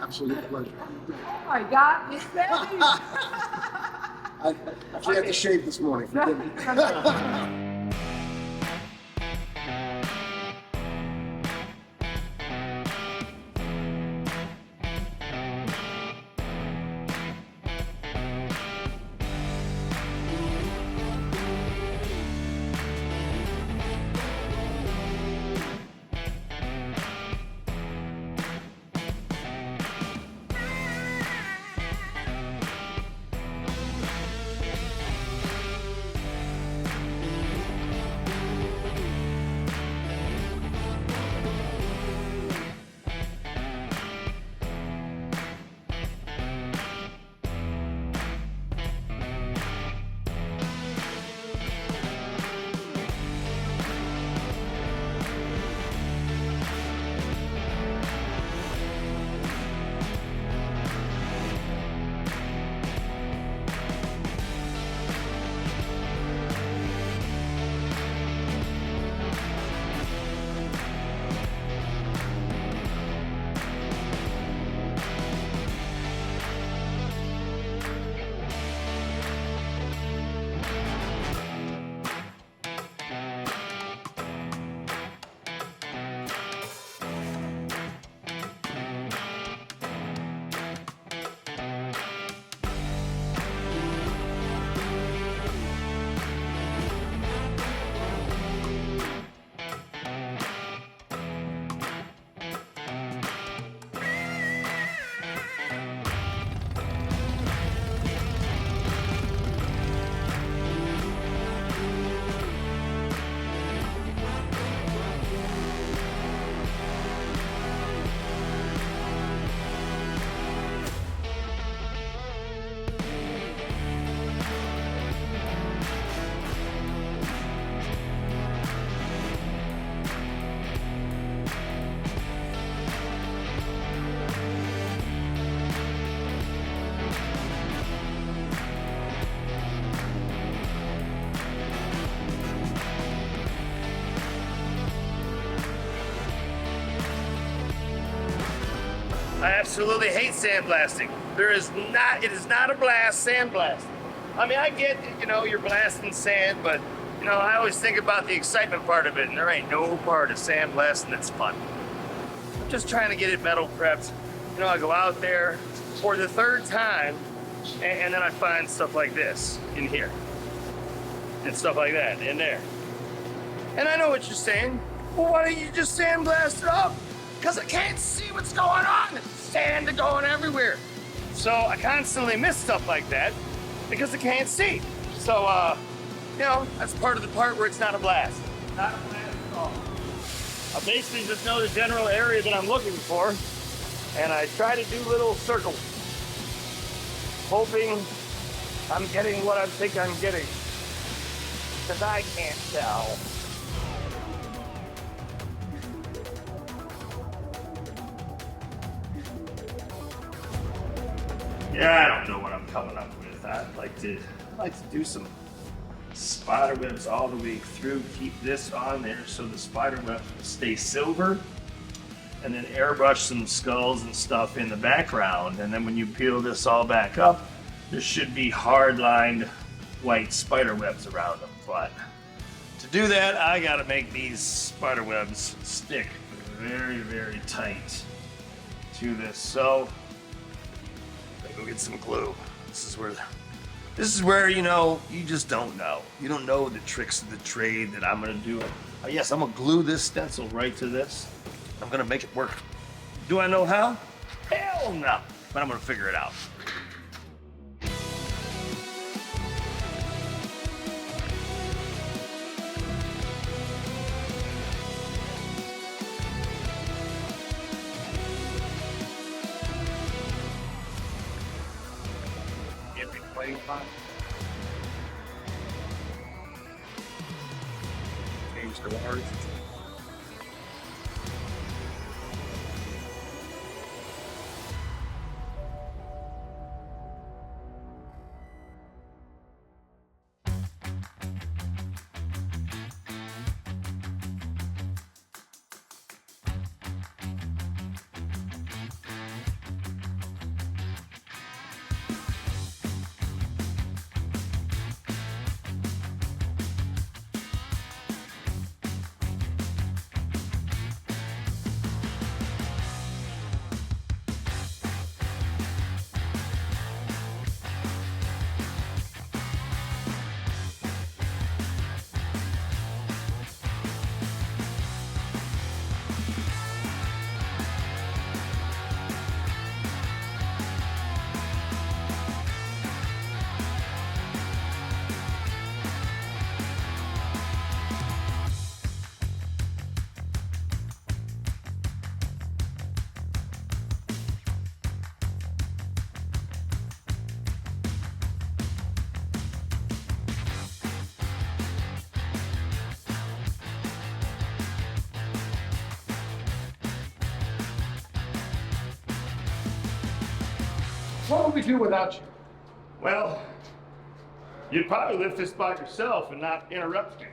Absolute pleasure. Oh my God, it's ready. I forgot to shave this morning. Forgive me. I absolutely hate sandblasting. It is not a blast sandblasting. I mean, I get, you're blasting sand, but, I always think about the excitement part of it, and there ain't no part of sandblasting that's fun. I'm just trying to get it metal prepped. I go out there for the third time, and then I find stuff like this in here, and stuff like that in there. And I know what you're saying. Well, why don't you just sandblast it up? Because I can't see what's going on. There's sand going everywhere. So I constantly miss stuff like that because I can't see. So, that's part of the part where it's not a blast. Not a blast at all. I basically just know the general area that I'm looking for, and I try to do little circles, hoping I'm getting what I think I'm getting, because I can't tell. Yeah, I don't know what I'm coming up with. I'd like to do some spider webs all the way through. Keep this on there so the spider webs stay silver, and then airbrush some skulls and stuff in the background. And then when you peel this all back up, there should be hard-lined white spider webs around them. But to do that, I got to make these spider webs stick very, very tight to this. So go get some glue. This is where you just don't know. You don't know the tricks of the trade that I'm gonna do. Yes, I'm gonna glue this stencil right to this. I'm gonna make it work. Do I know how? Hell no. But I'm gonna figure it out. Change the words. What would we do without you? Well, you'd probably lift this by yourself and not interrupt me.